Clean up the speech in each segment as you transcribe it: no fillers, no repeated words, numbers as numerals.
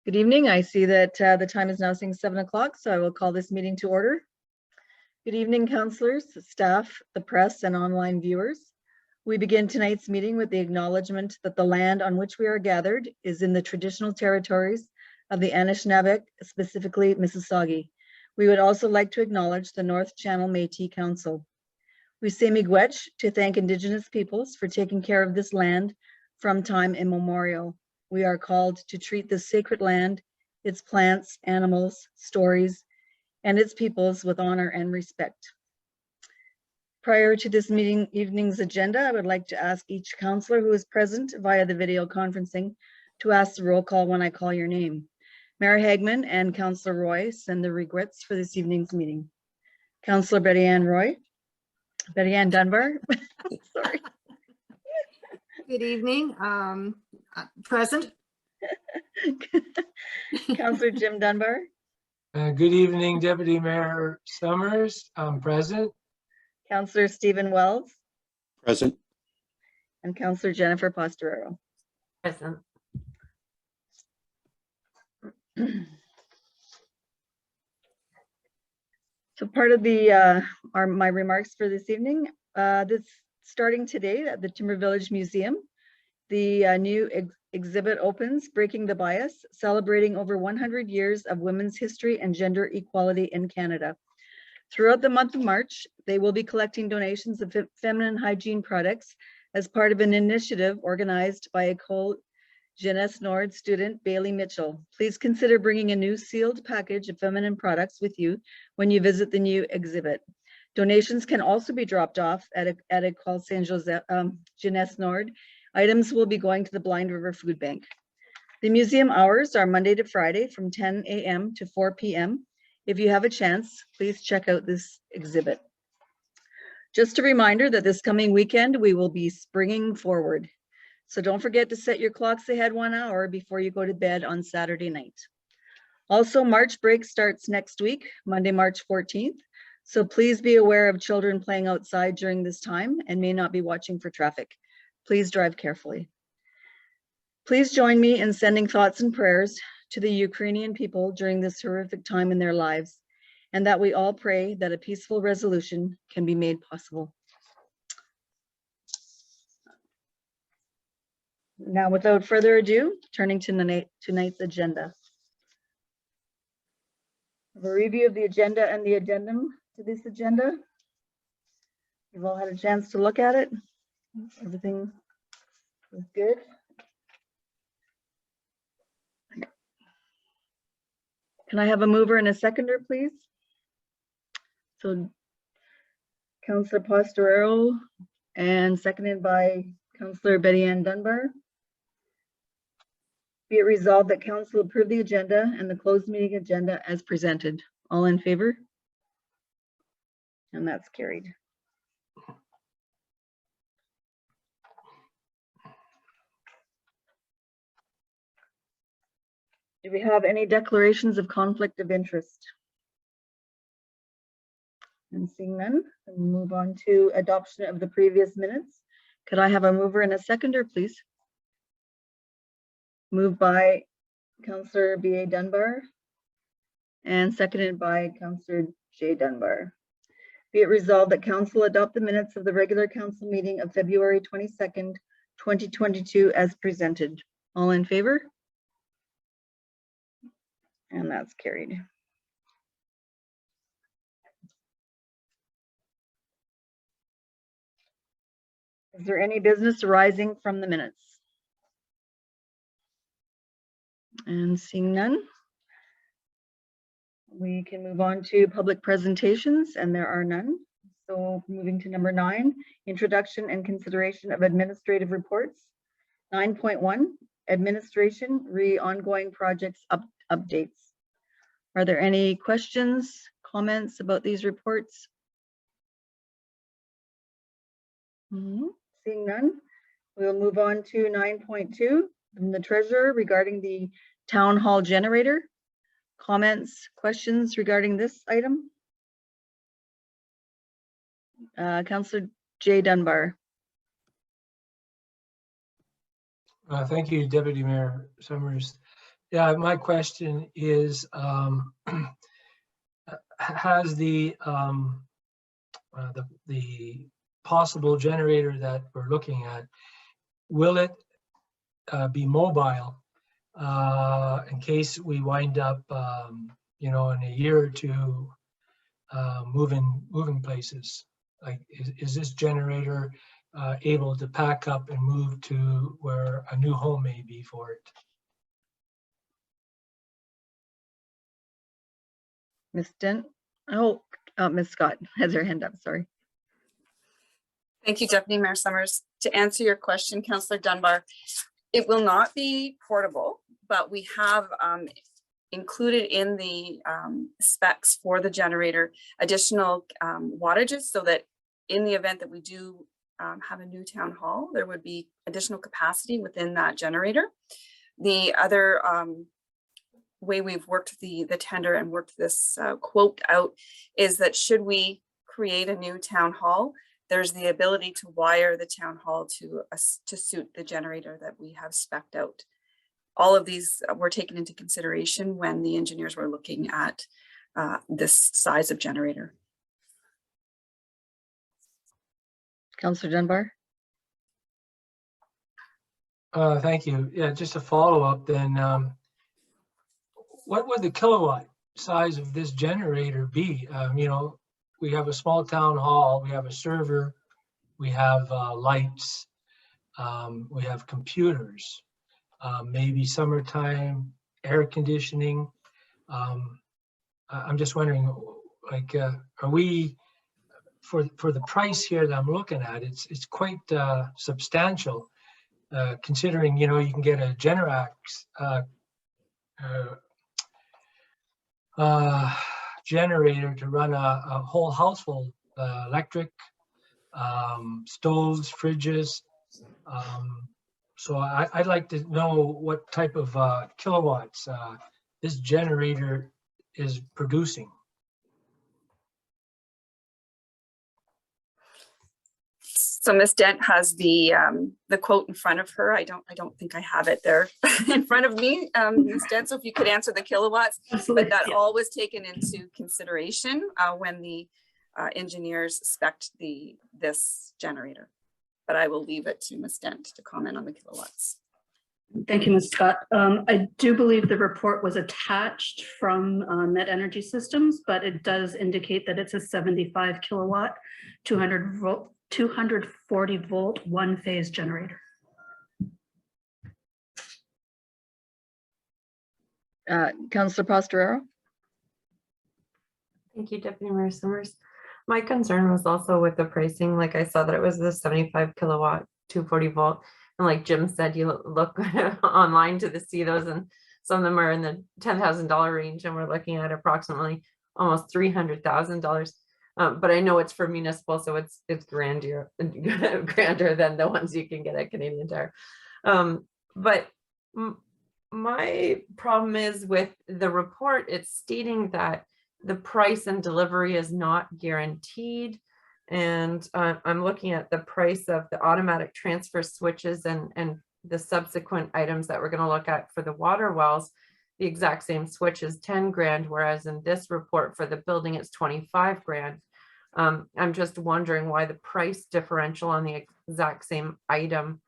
Good evening. I see that the time is now saying 7 o'clock, so I will call this meeting to order. Good evening, councillors, staff, the press, and online viewers. We begin tonight's meeting with the acknowledgement that the land on which we are gathered is in the traditional territories of the Anishinaabe, specifically Mississauga. We would also like to acknowledge the North Channel Métis Council. We say miigwech to thank Indigenous peoples for taking care of this land from time immemorial. We are called to treat this sacred land, its plants, animals, stories, and its peoples with honor and respect. Prior to this evening's agenda, I would like to ask each councillor who is present via the video conferencing to ask the roll call when I call your name. Mayor Hagman and Councillor Roy send their regrets for this evening's meeting. Councillor Betty Ann Dunbar, sorry. Good evening. Present. Councillor Jim Dunbar. Good evening, Deputy Mayor Summers. I'm present. Councillor Stephen Wells. Present. And Councillor Jennifer Pastorero. Present. So part of my remarks for this evening, starting today at the Timber Village Museum, the new exhibit opens, Breaking the Bias, celebrating over 100 years of women's history and gender equality in Canada. Throughout the month of March, they will be collecting donations of feminine hygiene products as part of an initiative organized by École Jeunesse Nord student Bailey Mitchell. Please consider bringing a new sealed package of feminine products with you when you visit the new exhibit. Donations can also be dropped off at École Jeunesse Nord. Items will be going to the Blind River Food Bank. The museum hours are Monday to Friday from 10 a.m. to 4 p.m. If you have a chance, please check out this exhibit. Just a reminder that this coming weekend, we will be springing forward. So don't forget to set your clocks ahead 1 hour before you go to bed on Saturday night. Also, March break starts next week, Monday, March 14th. So please be aware of children playing outside during this time and may not be watching for traffic. Please drive carefully. Please join me in sending thoughts and prayers to the Ukrainian people during this horrific time in their lives, and that we all pray that a peaceful resolution can be made possible. Now, without further ado, turning to tonight's agenda. A review of the agenda and the addendum to this agenda. You've all had a chance to look at it. Everything is good. Can I have a mover and a seconder, please? So Councillor Pastorero and seconded by Councillor Betty Ann Dunbar. Be it resolved that council approve the agenda and the closed meeting agenda as presented. All in favor? And that's carried. Do we have any declarations of conflict of interest? And seeing none, we'll move on to adoption of the previous minutes. Could I have a mover and a seconder, please? Moved by Councillor B.A. Dunbar and seconded by Councillor J. Dunbar. Be it resolved that council adopt the minutes of the regular council meeting of February 22nd, 2022 as presented. All in favor? And that's carried. Is there any business arising from the minutes? And seeing none, we can move on to public presentations, and there are none. So moving to number 9, introduction and consideration of administrative reports. 9.1, administration ongoing projects updates. Are there any questions, comments about these reports? Seeing none, we'll move on to 9.2 from the treasurer regarding the town hall generator. Comments, questions regarding this item? Councillor J. Dunbar. Thank you, Deputy Mayor Summers. Yeah, my question is, has the possible generator that we're looking at, will it be mobile in case we wind up, you know, in a year or two, moving places? Like, is this generator able to pack up and move to where a new home may be for it? Ms. Dent? Oh, Ms. Scott has her hand up, sorry. Thank you, Deputy Mayor Summers. To answer your question, Councillor Dunbar, it will not be portable, but we have included in the specs for the generator additional wattages, so that in the event that we do have a new town hall, there would be additional capacity within that generator. The other way we've worked the tender and worked this quote out is that should we create a new town hall, there's the ability to wire the town hall to suit the generator that we have spec'd out. All of these were taken into consideration when the engineers were looking at this size of generator. Councillor Dunbar? Thank you. Yeah, just a follow up then. What would the kilowatt size of this generator be? You know, we have a small town hall, we have a server, we have lights, we have computers, maybe summertime air conditioning. I'm just wondering, like, are we, for the price here that I'm looking at, it's quite substantial, considering, you know, you can get a Generac generator to run a whole household, electric, stoves, fridges. So I'd like to know what type of kilowatts this generator is producing. So Ms. Dent has the quote in front of her. I don't think I have it there in front of me, Ms. Dent. So if you could answer the kilowatts, Absolutely. but that all was taken into consideration when the engineers spec'd this generator. But I will leave it to Ms. Dent to comment on the kilowatts. Thank you, Ms. Scott. I do believe the report was attached from Net Energy Systems, but it does indicate that it's a 75 kilowatt, 240 volt, one phase generator. Councillor Pastorero? Thank you, Deputy Mayor Summers. My concern was also with the pricing. Like, I saw that it was the 75 kilowatt, 240 volt. And like Jim said, you look online to see those, and some of them are in the $10,000 range, and we're looking at approximately almost $300,000. But I know it's for municipal, so it's grander than the ones you can get at Canadian Tire. But my problem is with the report, it's stating that the price and delivery is not guaranteed. And I'm looking at the price of the automatic transfer switches and the subsequent items that we're going to look at for the water wells. The exact same switch is 10 grand, whereas in this report for the building, it's 25 grand. I'm just wondering why the price differential on the exact same item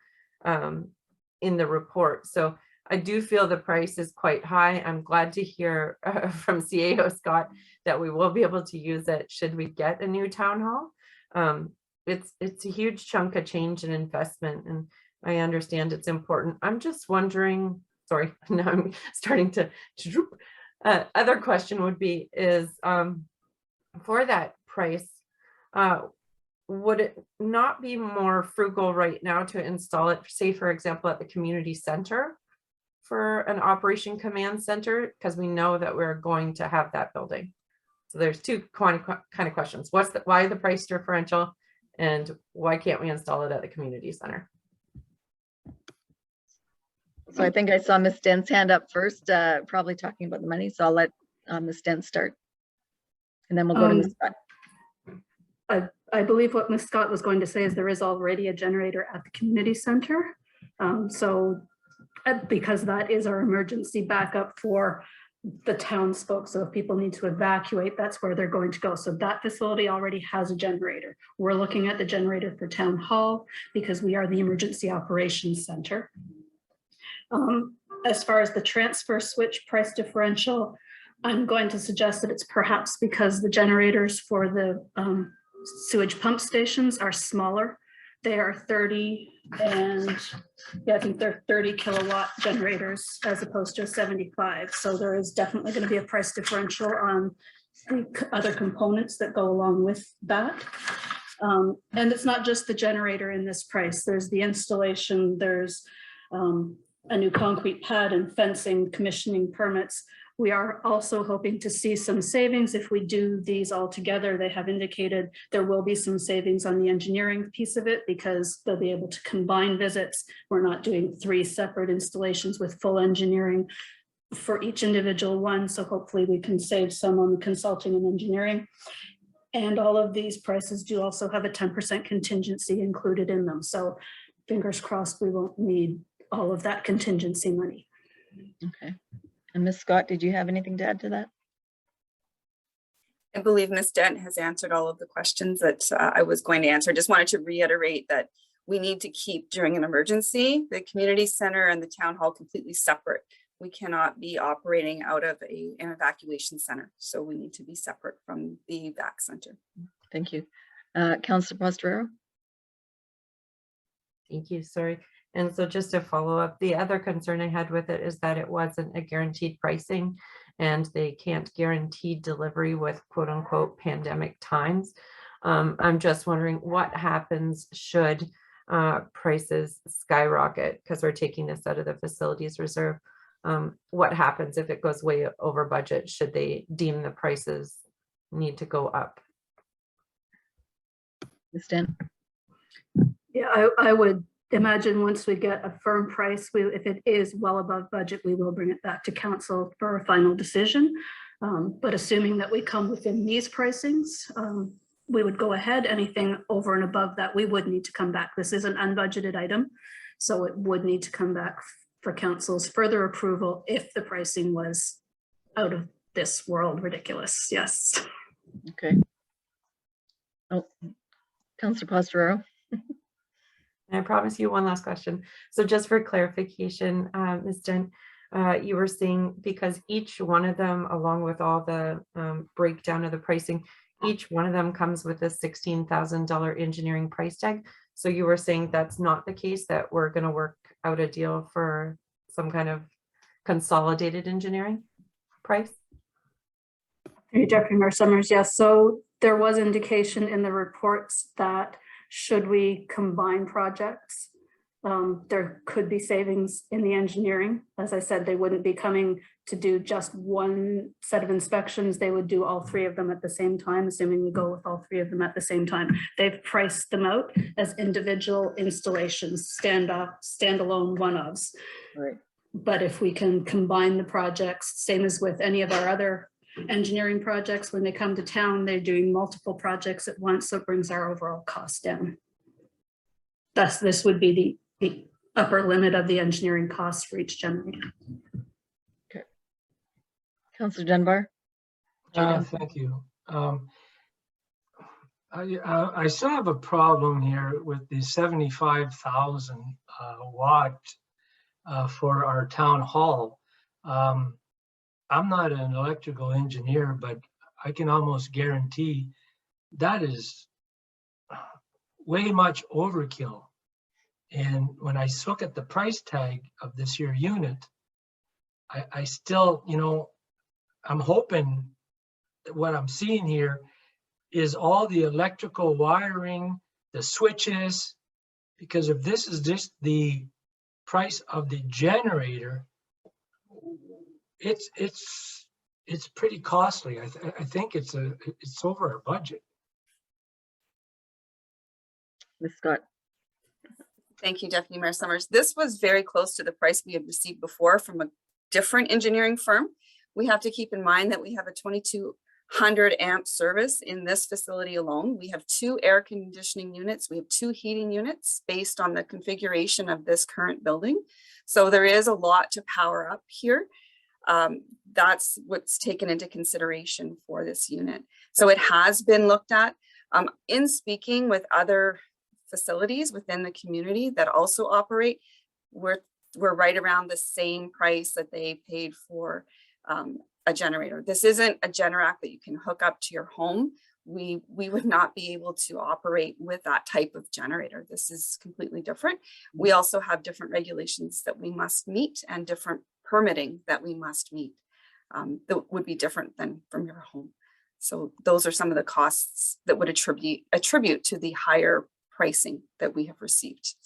in the report. So I do feel the price is quite high. I'm glad to hear from CAO Scott that we will be able to use it should we get a new town hall. It's a huge chunk of change and investment, and I understand it's important. I'm just wondering, sorry, now I'm starting to droop. Other question would be is for that price, would it not be more frugal right now to install it, say, for example, at the community center for an operation command center? Because we know that we're going to have that building. So there's two kind of questions. Why the price differential, and why can't we install it at the community center? So I think I saw Ms. Dent's hand up first, probably talking about the money. So I'll let Ms. Dent start. And then we'll go to Ms. Scott. I believe what Ms. Scott was going to say is there is already a generator at the community center. So because that is our emergency backup for the townsfolk. So if people need to evacuate, that's where they're going to go. So that facility already has a generator. We're looking at the generator for Town Hall because we are the emergency operations center. As far as the transfer switch price differential, I'm going to suggest that it's perhaps because the generators for the sewage pump stations are smaller. They are 30 and yeah, I think they're 30 kilowatt generators as opposed to a 75. So there is definitely going to be a price differential on the other components that go along with that. And it's not just the generator in this price. There's the installation, there's a new concrete pad and fencing, commissioning permits. We are also hoping to see some savings if we do these all together. They have indicated there will be some savings on the engineering piece of it because they'll be able to combine visits. We're not doing 3 separate installations with full engineering for each individual one. So hopefully we can save some on the consulting and engineering. And all of these prices do also have a 10% contingency included in them. So fingers crossed, we won't need all of that contingency money. Okay. And Ms. Scott, did you have anything to add to that? I believe Ms. Dent has answered all of the questions that I was going to answer. Just wanted to reiterate that we need to keep, during an emergency, the community center and the town hall completely separate. We cannot be operating out of an evacuation center. So we need to be separate from the evac center. Thank you. Councillor Pastorero? Thank you, sorry. And so just to follow up, the other concern I had with it is that it wasn't a guaranteed pricing and they can't guarantee delivery with quote unquote pandemic times. I'm just wondering what happens should prices skyrocket because we're taking this out of the facilities reserve. What happens if it goes way over budget? Should they deem the prices need to go up? Ms. Dent? Yeah, I would imagine once we get a firm price, if it is well above budget, we will bring it back to council for a final decision. But assuming that we come within these pricings, we would go ahead. Anything over and above that, we would need to come back. This is an unbudgeted item, so it would need to come back for council's further approval if the pricing was out of this world ridiculous. Yes. Okay. Oh, Councillor Pastorero? I promise you one last question. So just for clarification, Ms. Dent, you were saying because each one of them, along with all the breakdown of the pricing, each one of them comes with a $16,000 engineering price tag. So you were saying that's not the case, that we're going to work out a deal for some kind of consolidated engineering price? Hey, Deputy Mayor Summers, yes. So there was indication in the reports that should we combine projects, there could be savings in the engineering. As I said, they wouldn't be coming to do just one set of inspections. They would do all 3 of them at the same time, assuming we go with all 3 of them at the same time. They've priced them out as individual installations, standalone one-offs. Right. But if we can combine the projects, same as with any of our other engineering projects, when they come to town, they're doing multiple projects at once, so it brings our overall cost down. Thus, this would be the upper limit of the engineering costs for each generator. Okay. Councillor Dunbar? Thank you. I still have a problem here with the 75,000 watt for our town hall. I'm not an electrical engineer, but I can almost guarantee that is way much overkill. And when I look at the price tag of this here unit, I still, you know, I'm hoping that what I'm seeing here is all the electrical wiring, the switches, because if this is just the price of the generator, it's pretty costly. I think it's over our budget. Ms. Scott? Thank you, Deputy Mayor Summers. This was very close to the price we had received before from a different engineering firm. We have to keep in mind that we have a 100 amp service in this facility alone. We have 2 air conditioning units. We have 2 heating units based on the configuration of this current building. So there is a lot to power up here. That's what's taken into consideration for this unit. So it has been looked at. In speaking with other facilities within the community that also operate, we're right around the same price that they paid for a generator. This isn't a Generac that you can hook up to your home. We would not be able to operate with that type of generator. This is completely different. We also have different regulations that we must meet and different permitting that we must meet that would be different than from your home. So those are some of the costs that would attribute to the higher pricing that we have received.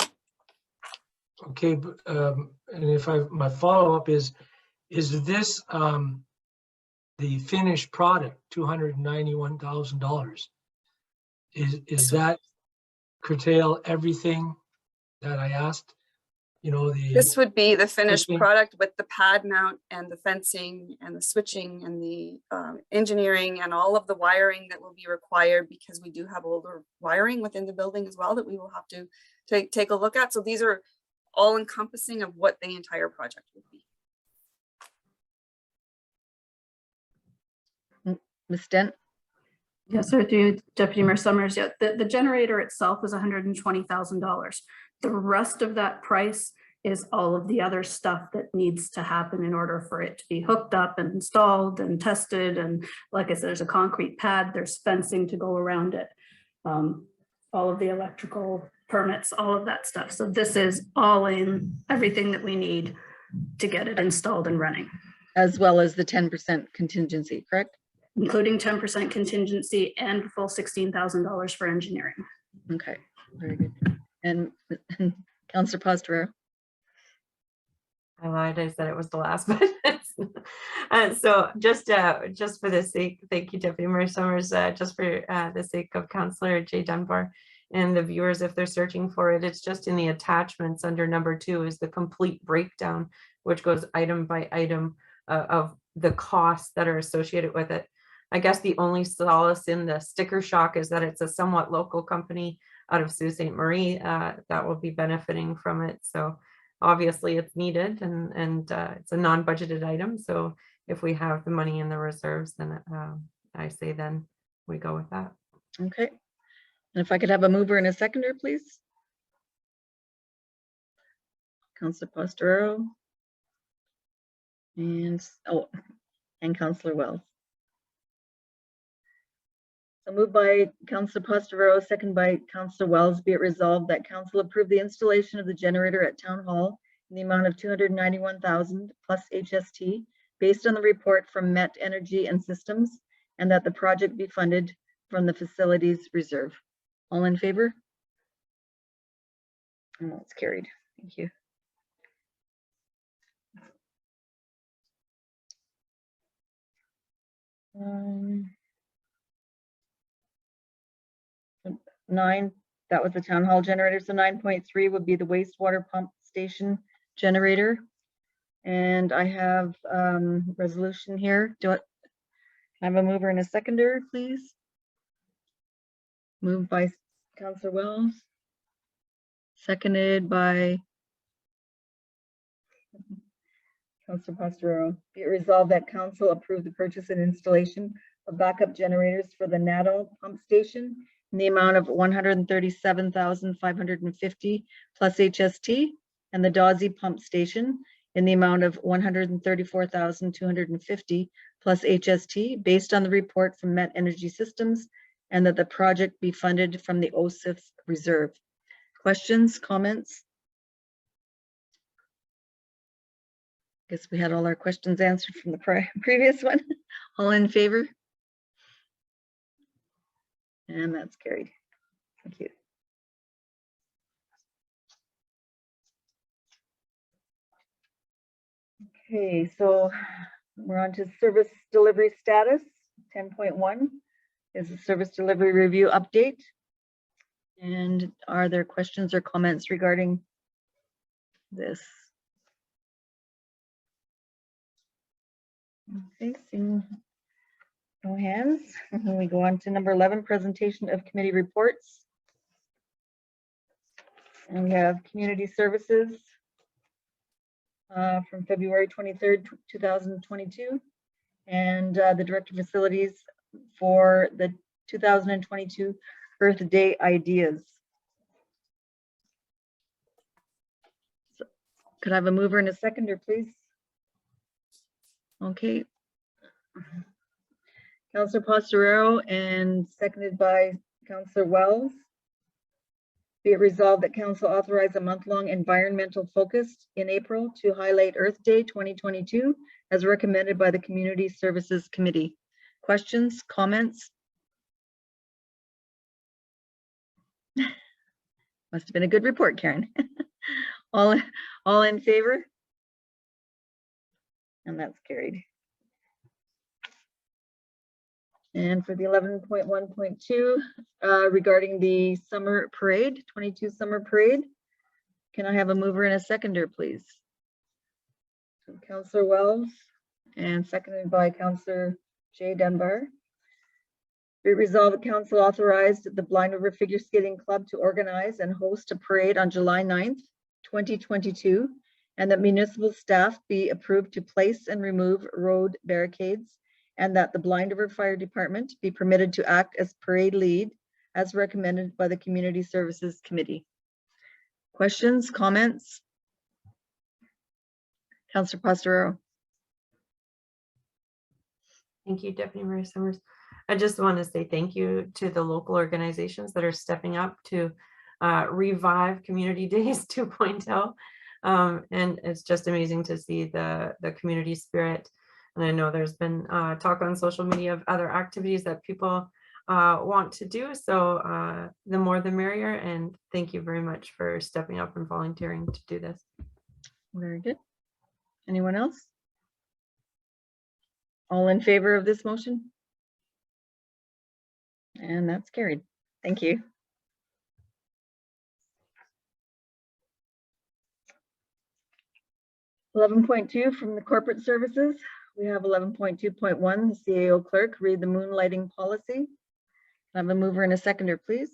Okay, and if my follow-up is this the finished product, $291,000? Is that curtail everything that I asked? You know, This would be the finished switching. product with the pad mount and the fencing and the switching and the engineering and all of the wiring that will be required, because we do have older wiring within the building as well that we will have to take a look at. So these are all encompassing of what the entire project would be. Ms. Dent? Yes, sir, through Deputy Mayor Summers. Yeah, the generator itself is $120,000. The rest of that price is all of the other stuff that needs to happen in order for it to be hooked up and installed and tested. And like I said, there's a concrete pad, there's fencing to go around it. All of the electrical permits, all of that stuff. So this is all in everything that we need to get it installed and running, As well as the 10% contingency, correct? including 10% contingency and full $16,000 for engineering. Okay, very good. And Councillor Pastorero? I lied, I said it was the last, but so just for the sake, thank you, Deputy Mayor Summers, just for the sake of Councillor Jay Dunbar and the viewers, if they're searching for it, it's just in the attachments under number 2 is the complete breakdown, which goes item by item of the costs that are associated with it. I guess the only solace in the sticker shock is that it's a somewhat local company out of Sault Ste. Marie that will be benefiting from it. So obviously it's needed and it's a non-budgeted item. So if we have the money in the reserves, then I say then we go with that. Okay. And if I could have a mover and a seconder, please. Councillor Pastorero. And Councillor Wells. So moved by Councillor Pastorero, second by Councillor Wells. Be it resolved that council approve the installation of the generator at Town Hall in the amount of $291,000 plus HST based on the report from Met Energy and Systems, and that the project be funded from the facilities reserve. All in favor? And that's carried. Thank you. Um, 9, that was the town hall generator. So 9.3 would be the wastewater pump station generator. And I have resolution here. Do I have a mover and a seconder, please? Moved by Councillor Wells. Seconded by Councillor Pastorero. Be it resolved that council approve the purchase and installation of backup generators for the Nadeau pump station in the amount of $137,550 plus HST, and the Dawsey pump station in the amount of $134,250 plus HST based on the report from Met Energy Systems, and that the project be funded from the OSIF reserve. Questions, comments? Guess we had all our questions answered from the previous one. All in favor? And that's carried. Thank you. Okay, so we're on to service delivery status. 10.1 is a service delivery review update. And are there questions or comments regarding this? Okay, seeing No hands. And then we go on to number 11, presentation of committee reports. And we have community services from February 23rd, 2022. And the director of facilities for the 2022 Earth Day ideas. So, could I have a mover and a seconder, please? Okay. Councillor Pastorero and seconded by Councillor Wells. Be it resolved that council authorize a month-long environmental focus in April to highlight Earth Day 2022 as recommended by the Community Services Committee. Questions, comments? Must have been a good report, Karen. all in favor? And that's carried. And for the 11.1.2, regarding the summer parade, 22 summer parade, can I have a mover and a seconder, please? Councillor Wells and seconded by Councillor Jay Dunbar. Be resolved, the council authorized the Blind River Figure Skating Club to organize and host a parade on July 9th, 2022, and that municipal staff be approved to place and remove road barricades, and that the Blind River Fire Department be permitted to act as parade lead as recommended by the Community Services Committee. Questions, comments? Councillor Pastorero. Thank you, Deputy Mayor Summers. I just want to say thank you to the local organizations that are stepping up to revive Community Days 2.0. And it's just amazing to see the community spirit. And I know there's been talk on social media of other activities that people want to do. So the more the merrier. And thank you very much for stepping up and volunteering to do this. Very good. Anyone else? All in favor of this motion? And that's carried. Thank you. (11.2) from the corporate services. We have 11.2.1, the CAO clerk, read the moonlighting policy. Can I have a mover and a seconder, please?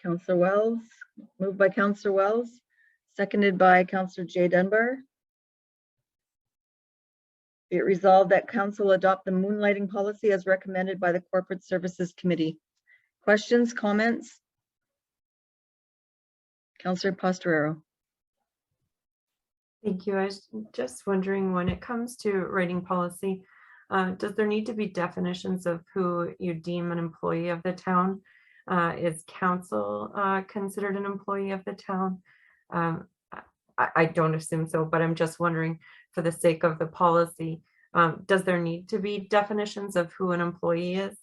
Councillor Wells, moved by Councillor Wells, seconded by Councillor Jay Dunbar. Be it resolved that council adopt the moonlighting policy as recommended by the Corporate Services Committee. Questions, comments? Councillor Pastorero. Thank you. I was just wondering, when it comes to writing policy, does there need to be definitions of who you deem an employee of the town? Is council considered an employee of the town? I don't assume so, but I'm just wondering, for the sake of the policy, does there need to be definitions of who an employee is?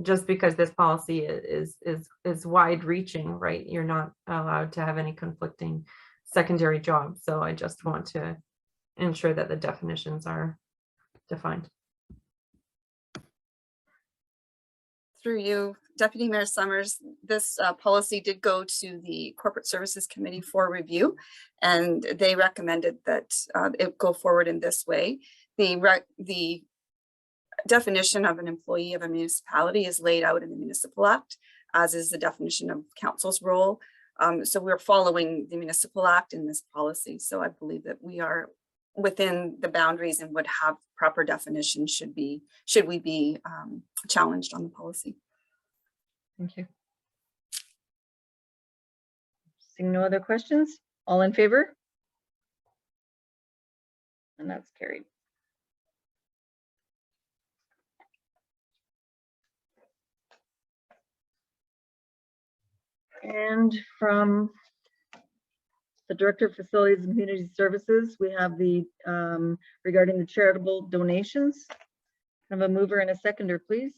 Just because this policy is wide reaching, right? You're not allowed to have any conflicting secondary jobs. So I just want to ensure that the definitions are defined. Through you, Deputy Mayor Summers, this policy did go to the Corporate Services Committee for review, and they recommended that it go forward in this way. The definition of an employee of a municipality is laid out in the Municipal Act, as is the definition of council's role. So we're following the Municipal Act in this policy. So I believe that we are within the boundaries and would have proper definition should we be challenged on the policy. Thank you. Seeing no other questions, all in favor? And that's carried. And from the Director of Facilities and Community Services, we have the regarding the charitable donations. Have a mover and a seconder, please.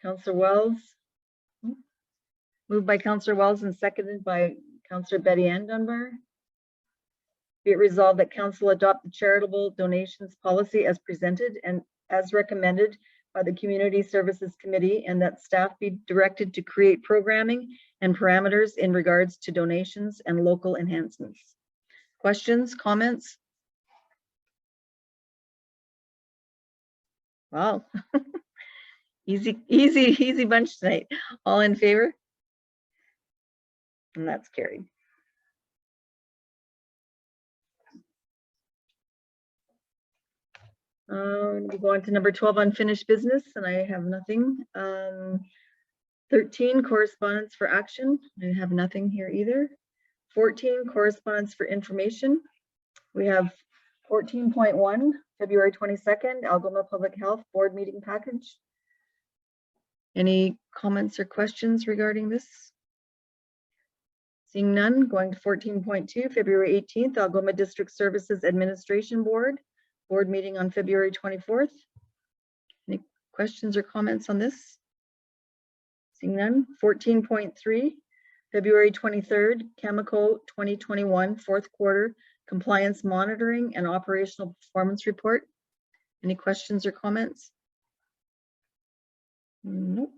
Councillor Wells. Moved by Councillor Wells and seconded by Councillor Betty Ann Dunbar. Be it resolved that council adopt the charitable donations policy as presented and as recommended by the Community Services Committee, and that staff be directed to create programming and parameters in regards to donations and local enhancements. Questions, comments? Wow. Easy bunch tonight. All in favor? And that's carried. We go on to number 12, unfinished business, and I have nothing. 13, correspondence for action. I have nothing here either. 14, correspondence for information. We have 14.1, February 22nd, Algoma Public Health Board Meeting Package. Any comments or questions regarding this? Seeing none, going to 14.2, February 18th, Algoma District Services Administration Board meeting on February 24th. Any questions or comments on this? Seeing none. 14.3, February 23rd, Cameco 2021 fourth quarter compliance monitoring and operational performance report. Any questions or comments? Nope.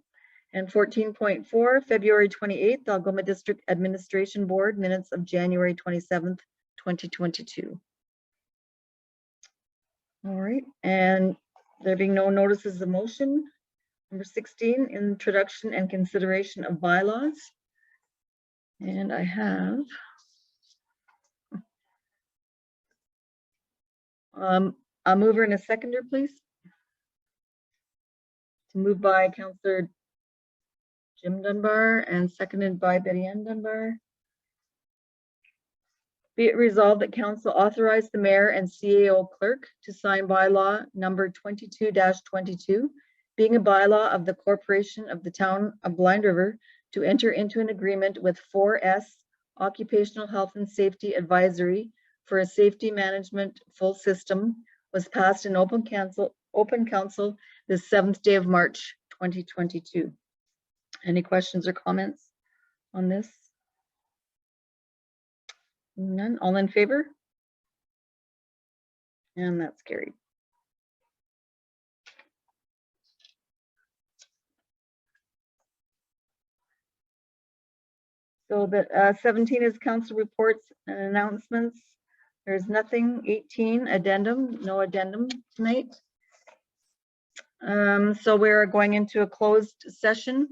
And 14.4, February 28th, Algoma District Administration Board minutes of January 27th, 2022. All right, and there being no notices of motion, number 16, introduction and consideration of bylaws. And I have a mover and a seconder, please. Moved by Councillor Jim Dunbar and seconded by Betty Ann Dunbar. Be it resolved that council authorize the mayor and CAO clerk to sign bylaw number 22-22, being a bylaw of the corporation of the town of Blind River to enter into an agreement with 4S Occupational Health and Safety Advisory for a safety management full system, was passed in open council the 7th day of March 2022. Any questions or comments on this? None. All in favor? And that's carried. So the 17 is council reports and announcements. There's nothing. 18, addendum, no addendum tonight. So we're going into a closed session.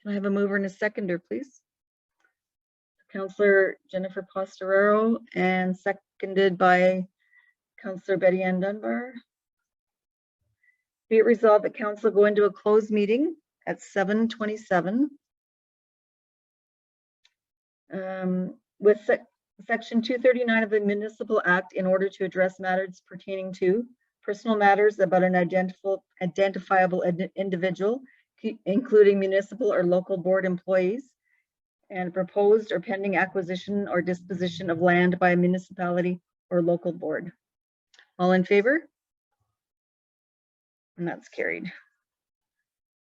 Can I have a mover and a seconder, please? Councillor Jennifer Pastorero and seconded by Councillor Betty Ann Dunbar. Be it resolved that council go into a closed meeting at 7:27. With section 239 of the Municipal Act in order to address matters pertaining to personal matters about an identifiable individual, including municipal or local board employees, and proposed or pending acquisition or disposition of land by a municipality or local board. All in favor? And that's carried.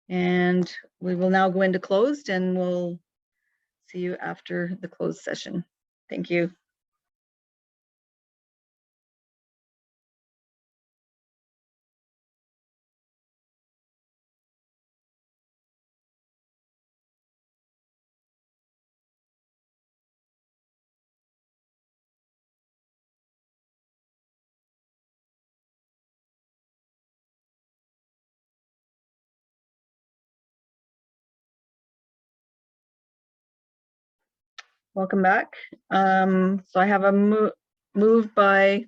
And we will now go into closed and we'll see you after the closed session. Thank you. Welcome back. So I have a move by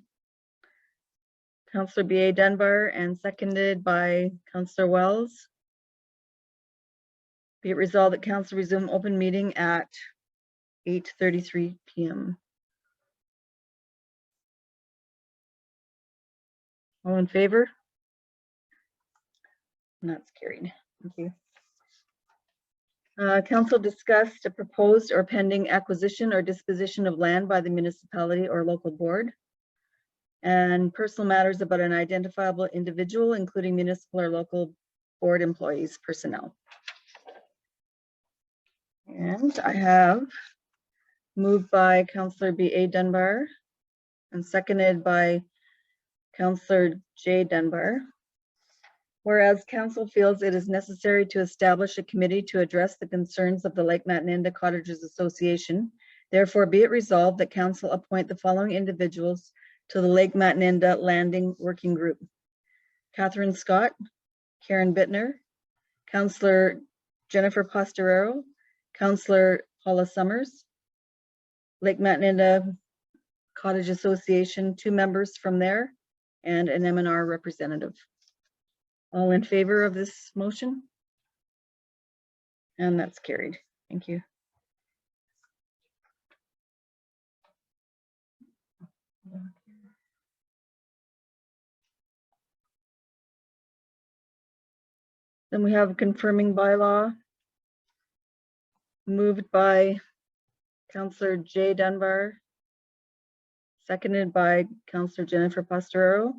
Councillor B.A. Dunbar and seconded by Councillor Wells. Be it resolved that council resume open meeting at 8:33 p.m. All in favor? And that's carried. Thank you. Council discussed a proposed or pending acquisition or disposition of land by the municipality or local board, and personal matters about an identifiable individual, including municipal or local board employees, personnel. And I have moved by Councillor B.A. Dunbar and seconded by Councillor J. Dunbar. Whereas council feels it is necessary to establish a committee to address the concerns of the Lake Matinenda Cottagers Association, therefore be it resolved that council appoint the following individuals to the Lake Matinenda Landing Working Group. Catherine Scott, Karen Bittner, Counselor Jennifer Pastorero, Counselor Paula Summers, Lake Matinita Cottage Association, 2 members from there, and an M&R representative. All in favor of this motion? And that's carried. Thank you. Then we have confirming bylaw moved by Counselor Jay Dunbar, seconded by Counselor Jennifer Pastorero.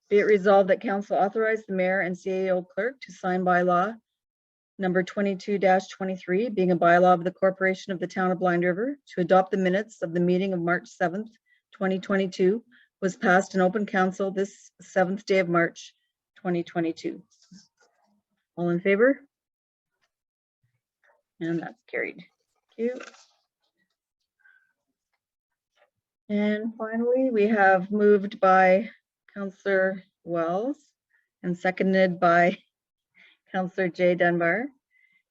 Be it resolved that council authorize the mayor and CAO clerk to sign bylaw number 22-23, being a bylaw of the corporation of the town of Blind River, to adopt the minutes of the meeting of March 7th, 2022, was passed in open council this 7th day of March, 2022. All in favor? And that's carried. Thank you. And finally, we have moved by Counselor Wells and seconded by Counselor Jay Dunbar.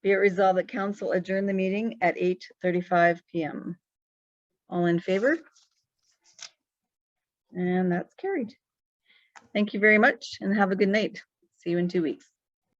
Be it resolved that council adjourn the meeting at 8:35 p.m. All in favor? And that's carried. Thank you very much and have a good night. See you in 2 weeks.